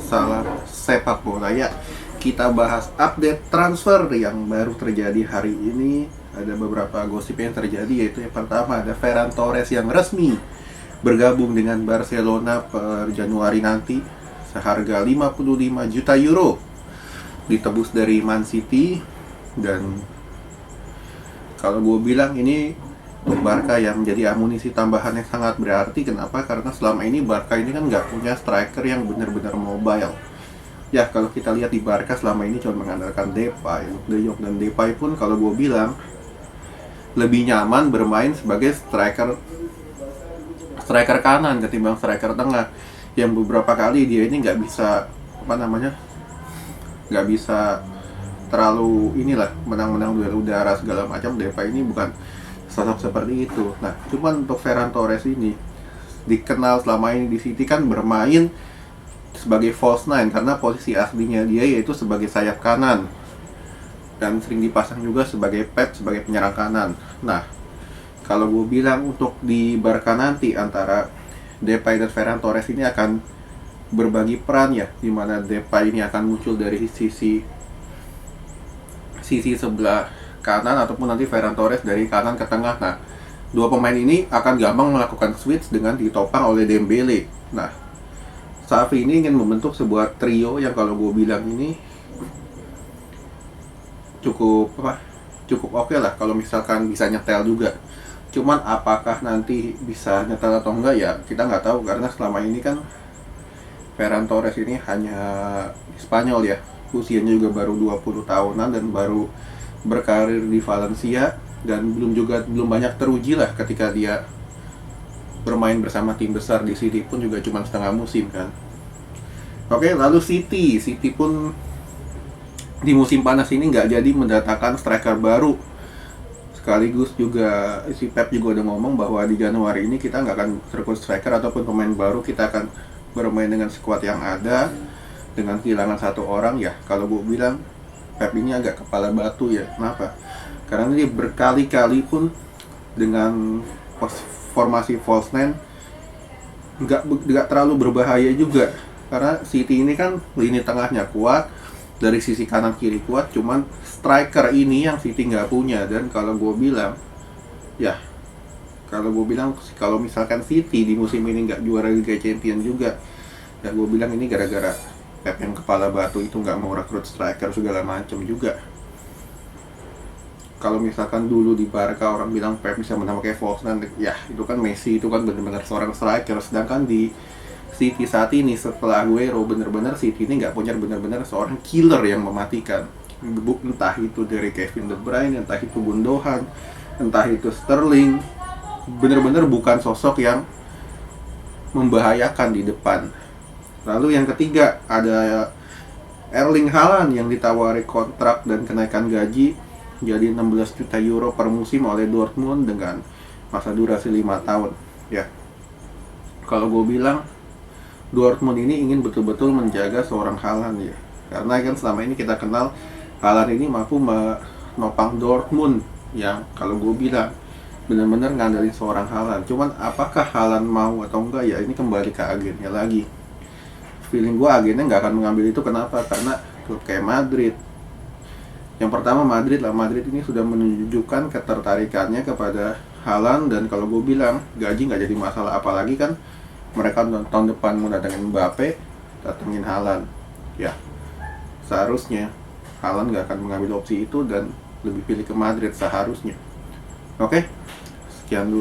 salam sepak bola ya. Kita bahas update transfer yang baru terjadi hari ini. Ada beberapa gosip yang terjadi, yaitu yang pertama ada Ferran Torres yang resmi bergabung dengan Barcelona per Januari nanti seharga 55 juta euro ditebus dari Man City. Dan kalau gue bilang ini untuk Barca yang menjadi amunisi tambahan yang sangat berarti. Kenapa? Karena selama ini Barca ini kan nggak punya striker yang benar-benar mobile. Ya, kalau kita lihat di Barca selama ini cuma mengandalkan Depay, De Jong, dan Depay pun kalau gue bilang lebih nyaman bermain sebagai striker kanan ketimbang striker tengah, yang beberapa kali dia ini nggak bisa nggak bisa terlalu menang-menang duel udara segala macam. Depay ini bukan sosok seperti itu. Nah, cuman untuk Ferran Torres ini dikenal selama ini di City kan bermain sebagai false nine, karena posisi aslinya dia yaitu sebagai sayap kanan dan sering dipasang juga sebagai sebagai penyerang kanan. Nah, kalau gue bilang untuk di Barca nanti antara Depay dan Ferran Torres ini akan berbagi peran ya, dimana Depay ini akan muncul dari sisi sebelah kanan, ataupun nanti Ferran Torres dari kanan ke tengah. Nah, dua pemain ini akan gampang melakukan switch dengan ditopang oleh Dembele. Nah, Xavi ini ingin membentuk sebuah trio yang kalau gue bilang ini cukup oke lah kalau misalkan bisa nyetel juga. Cuman apakah nanti bisa nyetel atau enggak ya kita nggak tahu, karena selama ini kan Ferran Torres ini hanya di Spanyol ya, usianya juga baru 20 tahunan dan baru berkarir di Valencia, dan belum banyak teruji lah ketika dia bermain bersama tim besar. Di City pun juga cuma setengah musim kan. Oke, lalu City pun di musim panas ini nggak jadi mendatangkan striker baru. Sekaligus juga si Pep juga udah ngomong bahwa di Januari ini kita nggak akan rekrut striker ataupun pemain baru. Kita akan bermain dengan skuad yang ada dengan kehilangan satu orang ya. Kalau gue bilang Pep ini agak kepala batu ya. Kenapa? Karena dia berkali-kali pun dengan formasi false nine nggak terlalu berbahaya juga, karena City ini kan lini tengahnya kuat, dari sisi kanan kiri kuat, cuman striker ini yang City nggak punya. Dan kalau misalkan City di musim ini nggak juara Liga Champions juga, ya gue bilang ini gara-gara Pep yang kepala batu itu nggak mau rekrut striker segala macam juga. Kalau misalkan dulu di Barca orang bilang Pep bisa menang pakai false nine, ya itu kan Messi, itu kan benar-benar seorang striker. Sedangkan di City saat ini setelah Aguero, benar-benar City ini nggak punya benar-benar seorang killer yang mematikan. Entah itu dari Kevin De Bruyne, entah itu Gundogan, entah itu Sterling, benar-benar bukan sosok yang membahayakan di depan. Lalu yang ketiga ada Erling Haaland yang ditawari kontrak dan kenaikan gaji jadi 16 juta euro per musim oleh Dortmund dengan masa durasi 5 tahun ya. Kalau gue bilang Dortmund ini ingin betul-betul menjaga seorang Haaland ya, karena kan selama ini kita kenal Haaland ini mampu menopang Dortmund yang kalau gue bilang benar-benar ngandelin seorang Haaland. Cuman apakah Haaland mau atau enggak ya, ini kembali ke agennya lagi. Feeling gue agennya nggak akan mengambil itu. Kenapa? Karena klub kayak Madrid, yang pertama Madrid ini sudah menunjukkan ketertarikannya kepada Haaland. Dan kalau gue bilang gaji nggak jadi masalah, apalagi kan mereka tahun depan mau datangin Mbappe, datangin Haaland ya. Seharusnya Haaland nggak akan mengambil opsi itu dan lebih pilih ke Madrid seharusnya. Oke, sekian dulu.